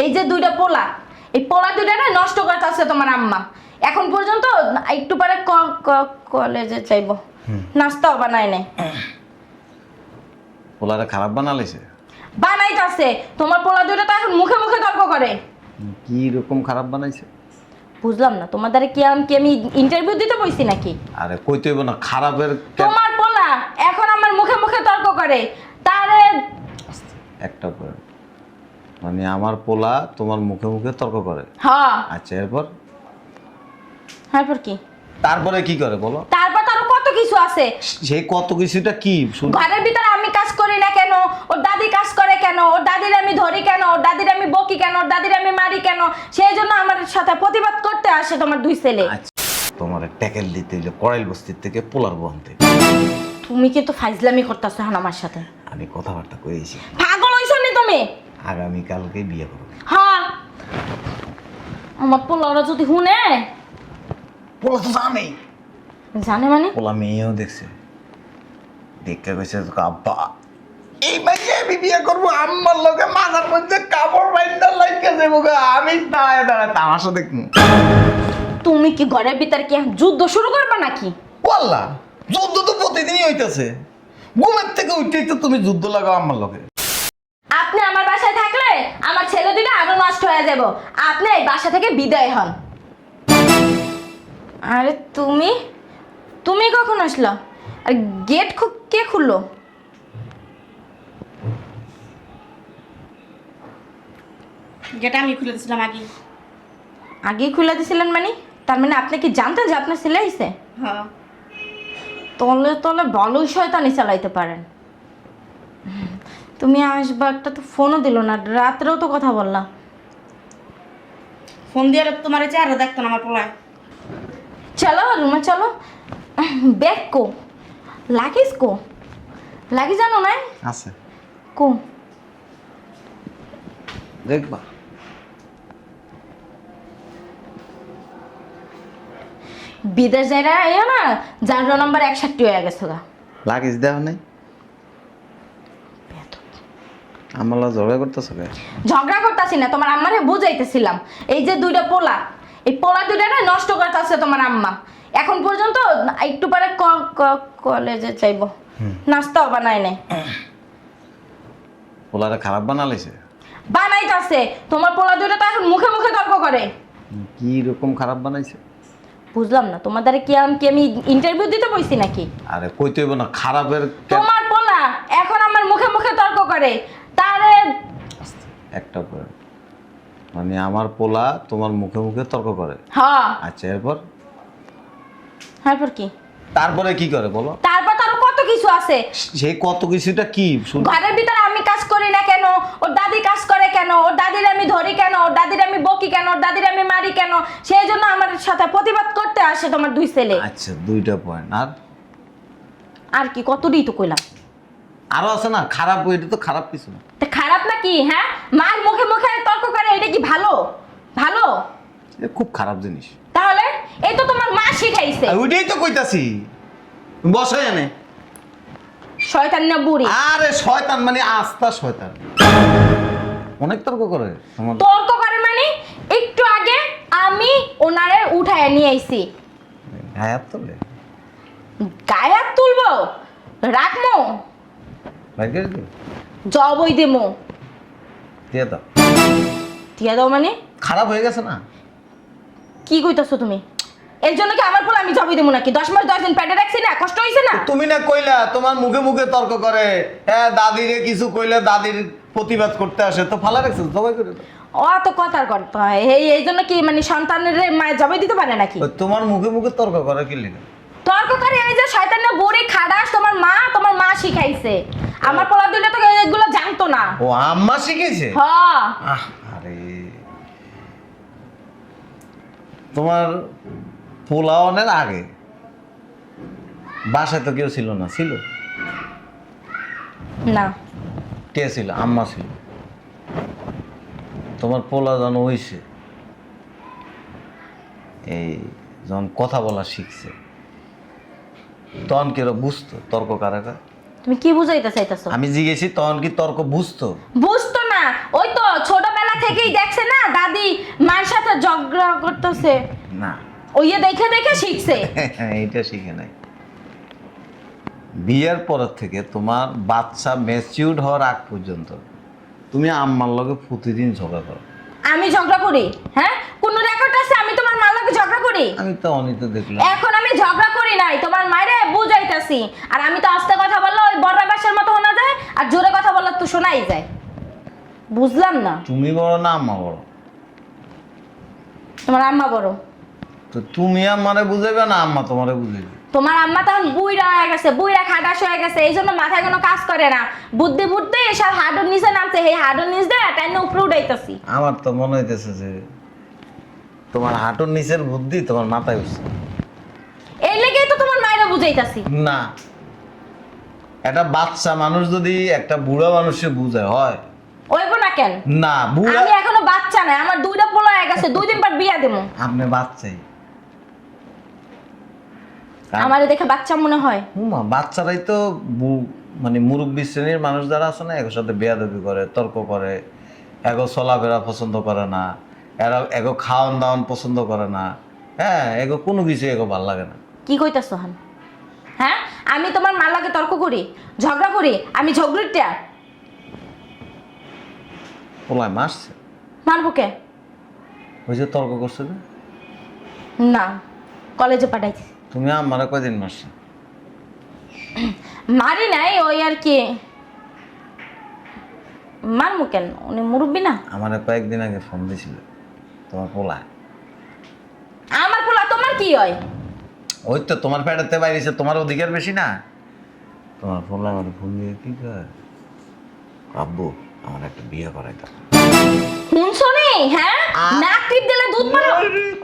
এই যে দুইটা পোলা, এই পোলা দুইটা না নষ্ট করতেছে তোমার আম্মা। এখন পর্যন্ত একটু পরে কলেজে যাইবো, নাস্তাও বানায় নাই। পোলারে খারাপ বানালেছে? বানাইতাছে। তোমার পোলা দুইটা তো এখন মুখে মুখে তর্ক করে। কি রকম খারাপ বানাইছে? বুঝলাম না, তোমাদের কি আমি ইন্টারভিউ দিতে বইছি নাকি? আরে কইতে হইব না, খারাপের তোমার পোলা এখন আমার মুখে মুখে তর্ক করে। তারে একটা করে মানে আমার পোলা তোমার মুখে মুখে তর্ক করে? হ্যাঁ। আচ্ছা, এরপর? তারপর কি? তারপরে কি করে বলো? তারপর তো আরো কত কিছু আছে। সেই কত কিছুটা কি? ঘরের ভিতরে আমি কাজ করি না কেন, ওর দাদি কাজ করে কেন, ওর দাদির আমি ধরি কেন, ওর দাদির আমি বকি কেন, ওর দাদির আমি মারি কেন, সেই জন্য আমার সাথে প্রতিবাদ করতে আসে তোমার দুই ছেলে। আচ্ছা, তোমার ট্যাকেল দিতে হইলে কড়াইল বস্তির থেকে পোলার বনতে। তুমি কিন্তু ফাইজলামি করতেছো এখন আমার সাথে। আমি কথাবার্তা কইছি। পাগল হইছো নি তুমি? আগামীকালকে বিয়ে করো। হ্যাঁ, আমার পোলারা যদি শুনে। পোলা তো জানেই। জানে মানে? পোলা মেয়েও দেখছে, দেখে কইছে আব্বা এই মাইকে আমি বিয়ে করবো, আম্মার লোকে মাথার মধ্যে কাপড় বাইন্দা লাইকা যাবো গা, আমি দাঁড়ায় দাঁড়ায় তামাশা দেখবো। তুমি কি ঘরের ভিতরে কি যুদ্ধ শুরু করবে নাকি? ওয়াল্লাহ, যুদ্ধ তো প্রতিদিনই হইতাছে। ঘুমের থেকে উঠেই তো তুমি যুদ্ধ লাগাও আম্মার লোকে। আপনি আমার বাসায় থাকলে আমার ছেলে দুটো আরো নষ্ট হয়ে যাব। আপনি এই বাসা থেকে বিদায় হন। আরে তুমি তুমি কখন আসলা? আর গেট কে খুললো? যেটা আমি খুলে দিয়েছিলাম আগে। আগেই খুলে দিছিলেন মানে? তার মানে আপনি কি জানতেন যে আপনার ছেলে আইছে? হ্যাঁ। তলে তলে ভালোই শয়তানি চালাইতে পারেন। তুমি আসবা, একটা তো ফোনও দিল না, রাত্রেও তো কথা বললা। ফোন দিয়ে তোমার চেহারা দেখতো না আমার পোলায়। চলো রুমে চলো। ব্যাগ কো? লাগেজ কো? লাগেজ জানো না? আছে, কো? দেখবা। বিদেশ যাইরা এও না, যার নাম্বার 61 হয়ে গেছে গা। লাগেজ দেওয়া নাই? আমার ঝগড়া করতেছো কে? ঝগড়া করতেছি না, তোমার আম্মারে বুঝাইতেছিলাম। এই যে দুইটা পোলা, এই পোলা দুইটা না নষ্ট করতেছে তোমার আম্মা। এখন পর্যন্ত একটু পরে কলেজে যাইবো, নাস্তাও বানায় নাই। পোলারে খারাপ বানালেছে? বানাইতাছে। তোমার পোলা দুইটা তো এখন মুখে মুখে তর্ক করে। কি রকম খারাপ বানাইছে? বুঝলাম না, তোমাদের কি আমি ইন্টারভিউ দিতে বইছি নাকি? আরে কইতে হইব না, খারাপের তোমার পোলা এখন আমার মুখে মুখে তর্ক করে। তারে একটা করে মানে আমার পোলা তোমার মুখে মুখে তর্ক করে? হ্যাঁ। আচ্ছা, এরপর? তারপর কি? তারপরে কি করে বলো? তারপর তো আরো কত কিছু আছে। সেই কত কিছুটা কি? ঘরের ভিতরে আমি কাজ করি না কেন, ওর দাদি কাজ করে কেন, ওর দাদির আমি ধরি কেন, ওর দাদির আমি বকি কেন, ওর দাদির আমি মারি কেন, সেই জন্য আমার সাথে প্রতিবাদ করতে আসে তোমার দুই ছেলে। আচ্ছা, দুইটা পয়েন্ট। আর কি? কতটাই তো কইলাম। আরো আছে না খারাপ? এটা তো খারাপ কিছু না। তা খারাপ নাকি? হ্যাঁ, মার মুখে মুখে তর্ক করে, এটা কি ভালো? ভালো? এটা খুব খারাপ জিনিস। তাহলে এই তো তোমার মা শিখাইছে। ওইটাই তো কইতাছি, বসাই এনে। শয়তান না বুড়ি? আরে শয়তান মানে আস্তা শয়তান, অনেক তর্ক করে তোমার। তর্ক করে মানে? একটু আগে আমি ওনারে উঠায় নিয়ে আইছি। হায়াত তোলে গায়ে হাত তুলবো? রাখমো? বাইরে দিও, জবই দেমো। দিয়ে দাও। দিয়া দাও মানে? খারাপ হয়ে গেছে না? কি কইতাছো তুমি? এর জন্য কি আমার বলে আমি জবই দেবো নাকি? 10 মাস 10 দিন পেটে রাখছি না, কষ্ট হইছে না? তুমি না কইলা তোমার মুখে মুখে তর্ক করে, হ্যাঁ দাদিরে কিছু কইলে দাদির প্রতিবাদ করতে আসে, তো ভালো রাখছে জবাই করে দাও। অত কথার কথা হয়। এই জন্য কি মানে সন্তানের মায়ের জবাই দিতে পারে নাকি? ওই তোমার মুখে মুখে তর্ক করে কি লিখে? তর্ক করে এই যে শয়তান না বুড়ি খাদাস, তোমার মা শিখাইছে। আমার পোলা দুইটা তো এগুলো জানতো না। ও আম্মা শিখেছে? হ্যাঁ। আরে তোমার পোলাওনের আগে বাসায় তো কেউ ছিল না? ছিল? না। কে ছিল? আম্মা ছিল। তোমার পোলা যখন হইছে, এই যখন কথা বলা শিখছে, তখন কেউ বুঝতো তর্ক কারাকা? তুমি কি বুঝাইতে চাইতেছো? আমি জিজ্ঞেসি তখন কি তর্ক বুঝতো? বুঝতো না। ওই তো ছোটবেলা ছোটবেলা থেকেই দেখছে না দাদি মার সাথে ঝগড়া করতেছে, না ওই দেখে দেখে শিখছে। এইটা শিখে নাই। বিয়ের পর থেকে তোমার বাচ্চা ম্যাচিউরড হওয়ার আগ পর্যন্ত তুমি আম্মার লগে প্রতিদিন ঝগড়া করো। আমি ঝগড়া করি? হ্যাঁ, কোন রেকর্ড আছে আমি তোমার মার লগে ঝগড়া করি? আমি তো অনিত দেখলাম। এখন আমি ঝগড়া করি নাই, তোমার মায়েরে বুঝাইতাছি। আর আমি তো আস্তে কথা বললে ওই বড় বাসার মতো শোনা যায়, আর জোরে কথা বললে তো শোনাই যায়। বুঝলাম না। তুমি বড় না আম্মা বড়? তোমার আম্মা বড়। তো তুমি আম্মারে বুঝাইবে না আম্মা তোমারে বুঝাইবে? তোমার আম্মা তখন বুইড়া হয়ে গেছে, বুইড়া খাটাস হয়ে গেছে, এই জন্য মাথায় কোনো কাজ করে না। বুদ্ধি বুদ্ধি এসব হাডুর নিচে নামছে, এই হাডুর নিচ দিয়ে টাইনে উপরে উঠাইতেছি। আমার তো মনে হইতেছে যে তোমার হাঁটুর নিচের বুদ্ধি তোমার মাথায় উঠছে। এই লেগেই তো তোমার মায়েরা বুঝাইতাছি। না, একটা বাচ্চা মানুষ যদি একটা বুড়া মানুষে বুঝায় হয়? ওইব না কেন? না, বুড়া। আমি এখনো বাচ্চা নাই, আমার দুইটা পোলা হয়ে গেছে, 2 দিন পর বিয়া দেবো। আপনি বাচ্চাই। আমারে দেখে বাচ্চা মনে হয়? হুমা, বাচ্চারাই তো মানে মুরব্বী শ্রেণীর মানুষ যারা আছে না, এগোর সাথে বেয়াদবি করে, তর্ক করে, এগো চলাফেরা পছন্দ করে না, এরা এগো খাওয়ান দাওয়ান পছন্দ করে না। হ্যাঁ, এগো কোনো কিছু এগো ভাল লাগে না। কি কইতাছো হান? হ্যাঁ, আমি তোমার মার লাগে তর্ক করি, ঝগড়া করি? আমি ঝগড়িটা? পোলায় মারছে? মারবো কে? ওই যে তর্ক করছে যে। না, কলেজে পাঠাইছি। তুমি আমারে কয়দিন মারছে? মারি নাই, ওই আর কি। মারমু কেন, উনি মুরব্বী না? আমারে কয়েকদিন আগে ফোন দিছিল তোমার পোলা। আমার পোলা তোমার কি হয়? ওই তো তোমার পেটাতে বাইরেছে, তোমার অধিকার বেশি না? তোমার পোলা আমার ফোন দিয়ে কি কয়, আব্বু আমার একটা বিয়ে করাই দাও। শুনছো নি? হ্যাঁ, নাক টিপ দিলে দুধ পারো।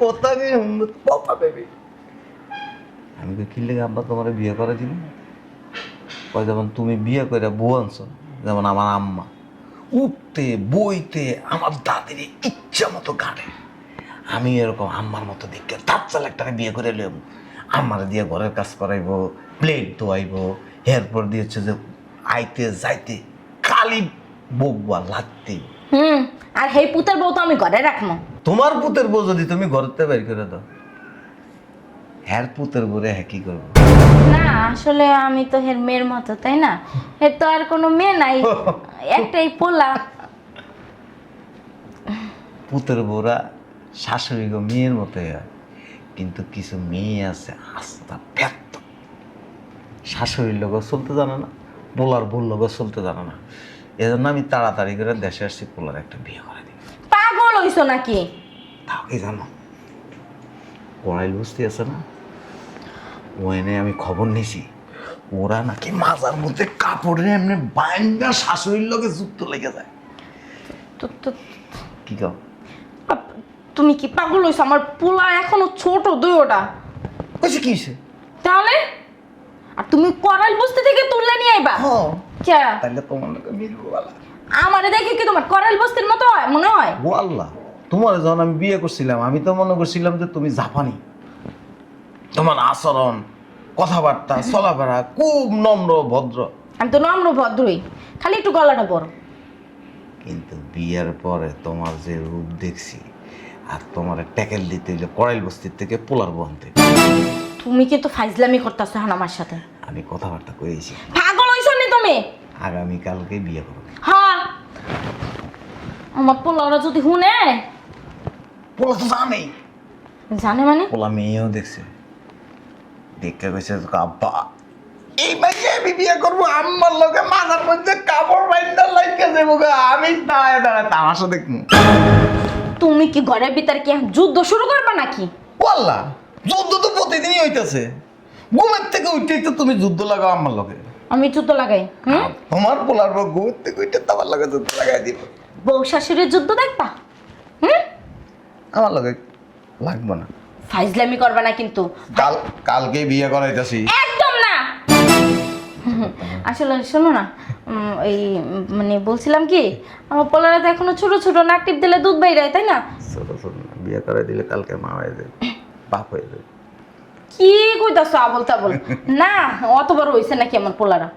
কথা কি বাবা বেবি? আমি তো কি লেগে আব্বা তোমার বিয়ে করে দিল? কয় যেমন তুমি বিয়ে করে বউ আনছো, যেমন আমার আম্মা উঠতে বইতে আমার দাদির ইচ্ছা মতো গাড়ে, আমি এরকম আম্মার মতো দেখতে তার চাল একটা বিয়ে করে এলাম। আম্মার দিয়ে ঘরের কাজ করাইবো, প্লেট ধোয়াইবো, এরপর দিয়েছে যে আইতে যাইতে খালি বকবা লাগতে। আর হেই পুতের বউ তো আমি ঘরে রাখবো। তোমার পুতের বউ যদি তুমি ঘরতে বের করে দাও, হ্যার পুতের বউরে হ্যাঁ কি করবো? না, আসলে আমি তো হের মেয়ের মতো, তাই না? এর তো আর কোনো মেয়ে নাই, একটাই পোলা। পুতের বউরা শাশুড়ি গো মেয়ের মতোই হয়, কিন্তু কিছু মেয়ে আছে আস্তা ব্যর্থ, শাশুড়ির লোক চলতে জানে না, পোলার বউর লোক চলতে জানে না। এজন্য আমি তাড়াতাড়ি করে দেশে আসছি, পোলার একটা বিয়ে করে দিই। পাগল হইছো নাকি? তাও কি জানো, কড়াইল বস্তি আছে না, ওখানে আমি খবর নিয়েছি, ওরা নাকি মাজার মধ্যে কাপড়ে এমনি বাইন্দা শাশুড়ির লোকে যুক্ত লেগে যায়। কি কও? তুমি কি পাগল হইছো? আমার পোলা এখনো ছোট, দুইটা। কইছে কি হইছে? তাহলে আর তুমি করাল বস্তি থেকে তুললে নিয়ে আইবা? হ্যাঁ, কে? তাহলে তোমার লোকে মিলবো বালা। আমারে দেখে কি তোমার করাল বস্তির মতো হয় মনে হয়? ও আল্লাহ, তোমার যখন আমি বিয়ে করছিলাম আমি তো মনে করছিলাম যে তুমি জাপানি, তোমার আচরণ কথাবার্তা চলাফেরা খুব নম্র ভদ্র। আমি তো নম্র ভদ্রই, খালি একটু গলাটা বড়। কিন্তু বিয়ের পরে তোমার যে রূপ দেখছি, আর তোমার ট্যাকেল দিতে হইলে কড়াইল বস্তির থেকে পোলার বনতে। তুমি কিন্তু ফাইজলামি করতেছো এখন আমার সাথে। আমি কথাবার্তা কইছি, পাগল হইছো নি তুমি? আগামীকালকে বিয়ে করবো। হ্যাঁ, আমার পোলারা যদি শুনে। পোলা তো জানেই। জানে মানে? পোলা মেয়েও দেখছে, দেখে কইছে আব্বা এই মাইকে আমি বিয়ে করবো, আম্মার লোকে মাথার মধ্যে কাপড় বাইন্দা লাইকা যাবো গা। আমি দাঁড়ায় দাঁড়ায় তামাশা দেখবো। তুমি কি ঘরের ভিতর কি যুদ্ধ শুরু করবে নাকি? ওয়াল্লাহ, যুদ্ধ তো প্রতিদিনই হইতাছে। ঘুমের থেকে উঠেই তো তুমি যুদ্ধ লাগাও আম্মার লোকে। আমি যুদ্ধ লাগাই? তোমার পোলার বউ ঘুমের থেকে উঠে তোমার লোকে যুদ্ধ লাগাই দিব। বউ শাশুড়ির যুদ্ধ দেখবা? আমার লোকে লাগবে না। ফাইজলামি করবে না কিন্তু। কালকে বিয়ে করাইতাছি। একদম না। আসলে শোনো না, এই মানে বলছিলাম কি, আমার পোলারা তো এখনো ছোট ছোট, নাক টিপ দিলে দুধ বাইরে, তাই না? ছোট ছোট না, বিয়ে করাই দিলে কালকে মা হয়ে যাবে, বাপ হয়ে যাবে। কি কইতাছো আবল তাবল? না, অত বড় হইছে নাকি আমার পোলারা?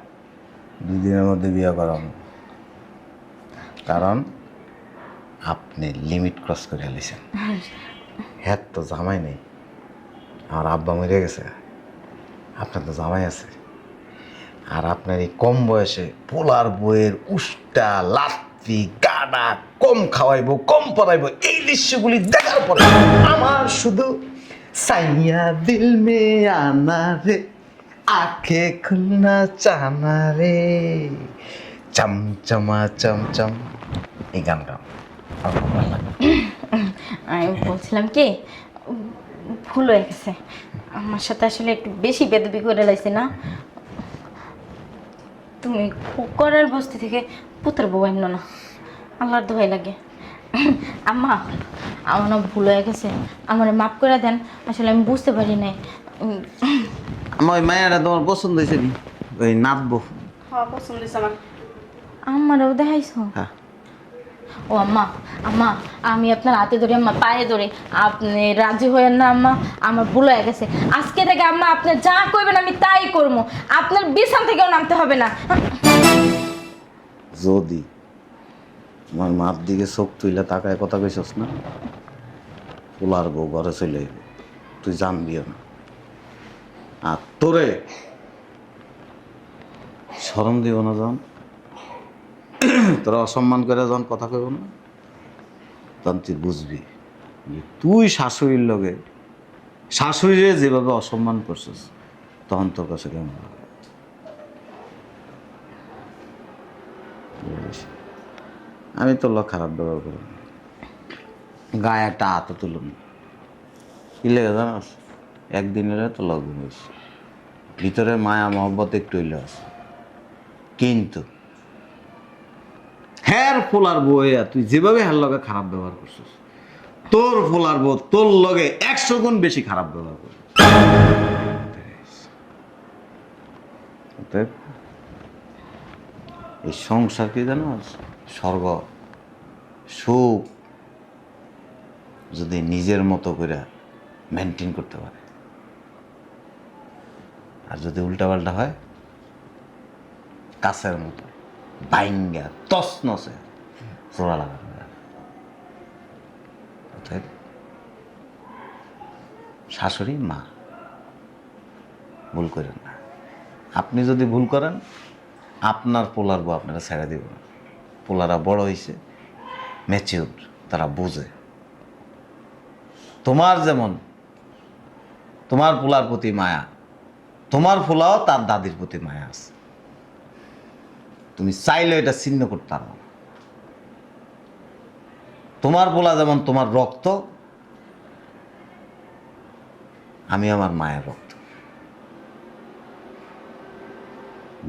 2 দিনের মধ্যে বিয়ে করাবো, কারণ আপনি লিমিট ক্রস করে আলিছেন। হ্যাঁ তো জামাই নেই, আমার আব্বা মরে গেছে, আপনার তো জামাই আছে। আর আপনার এই কম বয়সে পোলার বইয়ের উষ্টা লাত্তি গাডা কম খাওয়াইবো কম পড়াইবো এই দৃশ্যগুলি দেখার পরে আমার শুধু সাইয়া দিল মে আনা রে আখে খুলনা চানা রে চমচমা চমচম এই গানটা আমার খুব ভালো লাগে। আমি বলছিলাম কি, ভুল হয়ে গেছে, আমার সাথে আসলে একটু বেশি বেদবি করে লাইছি না। তুমি করার বস্তি থেকে পুত্র বউ আনলো না, আল্লাহর দোহাই লাগে। আম্মা, আমার না ভুল হয়ে গেছে, আমার মাফ করে দেন। আসলে আমি বুঝতে পারি নাই। আমার ওই মায়েরা তোমার পছন্দ হয়েছে নি? ওই নাচবো। হ্যাঁ পছন্দ হয়েছে আমার। আমারও দেখাইছো? হ্যাঁ। ও আম্মা, আম্মা আমি আপনার হাতে ধরে, আম্মা পায়ে ধরে, আপনি রাজি হয়েন না আম্মা, আমার ভুল হয়ে গেছে। আজকে থেকে আম্মা আপনি যা করবেন আমি তাই করবো, আপনার বিছান থেকেও নামতে হবে না। যদি তোমার মার দিকে চোখ তুইলা তাকায় কথা কইছস না, পোলার বউ ঘরে চলে আইবে, তুই জানবিও না। আর তোরে শরম দিব না যখন তোরা অসম্মান করে যখন কথা কইব না, তখন তুই বুঝবি যে তুই শাশুড়ির লগে শাশুড়িরে যেভাবে অসম্মান করছিস, তখন তোর কাছে কেমন লাগে। বুঝেছিস? আমি তোর লোক খারাপ ব্যবহার করি না, গায়ে একটা হাতও তুলুন কি লেগে জানাস, একদিন এলে তো লগ হয়েছে, ভিতরে মায়া মহব্বত একটু হইলে আছে, কিন্তু হ্যার ফোলার বইয়া তুই যেভাবে হ্যার লগে খারাপ ব্যবহার করছিস, তোর ফোলার বউ তোর লগে 100 গুণ বেশি খারাপ ব্যবহার করছিস। অতএব এই সংসার কি জানো, স্বর্গ সুখ যদি নিজের মতো করে মেনটেন করতে পারে, আর যদি উল্টাপাল্টা হয় কাছের মতো বাইঙ্গা তছনছে জোড়া লাগানো যায়। অতএব শাশুড়ি মা ভুল করেন না। আপনি যদি ভুল করেন, আপনার পোলার বউ আপনারা ছেড়ে দিব না। পোলারা বড় হয়েছে, ম্যাচিউর, তারা বোঝে। তোমার যেমন তোমার পোলার প্রতি মায়া, তোমার পোলাও তার দাদির প্রতি মায়া আছে, তুমি চাইলে এটা ছিন্ন করতে পারো না। তোমার পোলা যেমন তোমার রক্ত, আমি আমার মায়ের রক্ত।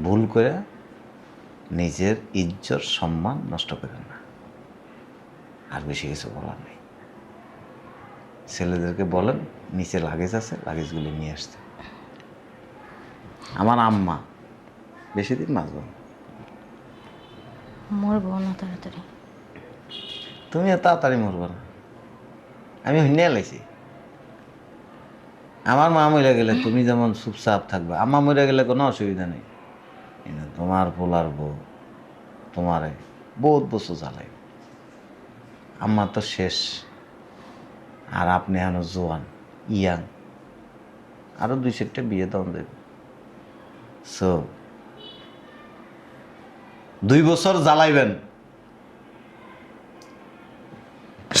ভুল করে নিজের ইজ্জত সম্মান নষ্ট করেন না। আর বেশি কিছু বলার নেই। ছেলেদেরকে বলেন নিচে লাগেজ আছে, লাগেজগুলি নিয়ে আসতে। আমার আম্মা বেশি দিন বাঁচব না। মরবো না তাড়াতাড়ি। তুমিও তাড়াতাড়ি মরবো না, আমি হইনে লাইছি। আমার মা মরে গেলে তুমি যেমন চুপচাপ থাকবে, আম্মা মরে গেলে কোনো অসুবিধা নেই। কিন্তু তোমার পোলার বউ তোমারে বহুত বছর জ্বালাই। আম্মা তো শেষ, আর আপনি এখনো জোয়ান ইয়াং, আরো 2-4টা বিয়ে দাম দেবে। সো 2 বছর জ্বালাইবেন,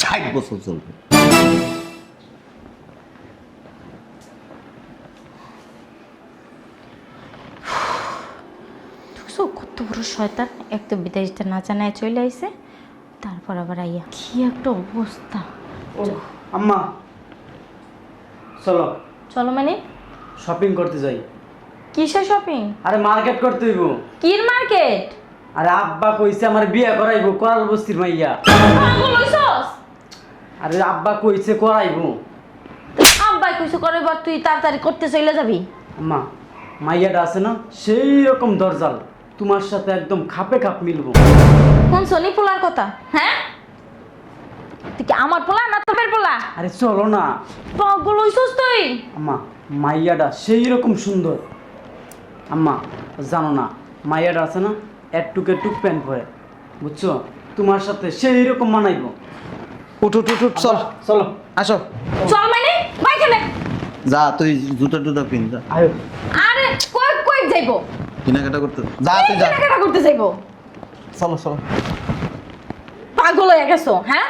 60 বছর চলবে। কত বড় শয়তান, এক তো বিদেশটা না জানায় চলে আইছে, তারপর আবার আইয়া কি একটা অবস্থা। ও আম্মা, চলো চলো মানে শপিং করতে যাই। কিসের শপিং? আরে মার্কেট করতে হইব। কির মার্কেট? আরে আব্বা কইছে আমার বিয়ে করাইবো, করাল বস্তির মাইয়া। পাগল হইছস? আরে আব্বা কইছে করাইবো। আব্বাই কইছো করবার, তুই তাড়াতাড়ি করতে চলে যাবি? আম্মা, মাইয়াটা আছে না সেই রকম দরজাল, তোমার সাথে একদম খাপে খাপ মিলবো। কোন সনি পোলার কথা? হ্যাঁ, তুই কি আমার পোলা না তোর পোলা? আরে চলো না। পাগল হইছস তুই? আম্মা, মাইয়াটা সেই রকম সুন্দর। আম্মা জানো না, মাইয়াটা আছে না একটুক একটুক প্যান্ট পরে, বুঝছো? তোমার সাথে সেই রকম মানাইবো। উঠ উঠ উঠ উঠ, চল চলো আসো। চল মানে বাইখানে। যা তুই জুতা টুতা পিন যা, আয়ো। আরে কই কই যাইবো? কেনাকাটা করতে যা, তুই যা, কেনাকাটা করতে যাইবো? চলো চলো। পাগল হয়ে গেছো হ্যাঁ?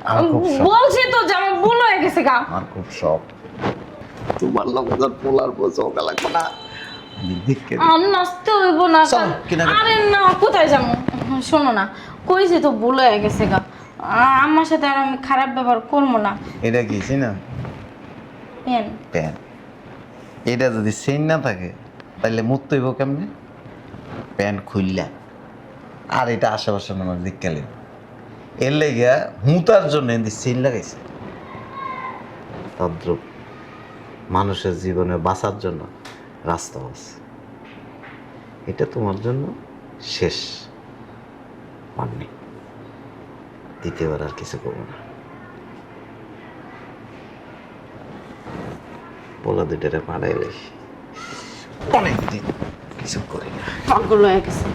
আমার খুব শখ, বলছি তো যে আমার ভুল হয়ে গেছে গা। আমার খুব শখ। তোমার লগে পোলার বসে ওকা লাগবে না। দেখে আর নাচতে হইব না। চলো, কেনাকাটা। আরে না, কোথায় যাবো? শোনো না, কইছি তো ভুল হয়ে গেছে গা। আমার সাথে আর আমি খারাপ ব্যবহার করবো না। এটা কি চিনা? Pen pan. এটা যদি চেইন না থাকে তাহলে মুত হইব কেমনে? প্যান্ট খুললা। আর এটা আশেপাশে মানুষ দিককালে এর লেগে হুঁতার জন্য এদের চেইন লাগাইছে। তদ্রুপ মানুষের জীবনে বাঁচার জন্য রাস্তা আছে। এটা তোমার জন্য শেষ পাননি, দ্বিতীয়বার আর কিছু করবো না। পোলা দুটারে পাড়াই বেশি অনেকদিন কিছু করি না। পাগল হয়ে গেছে।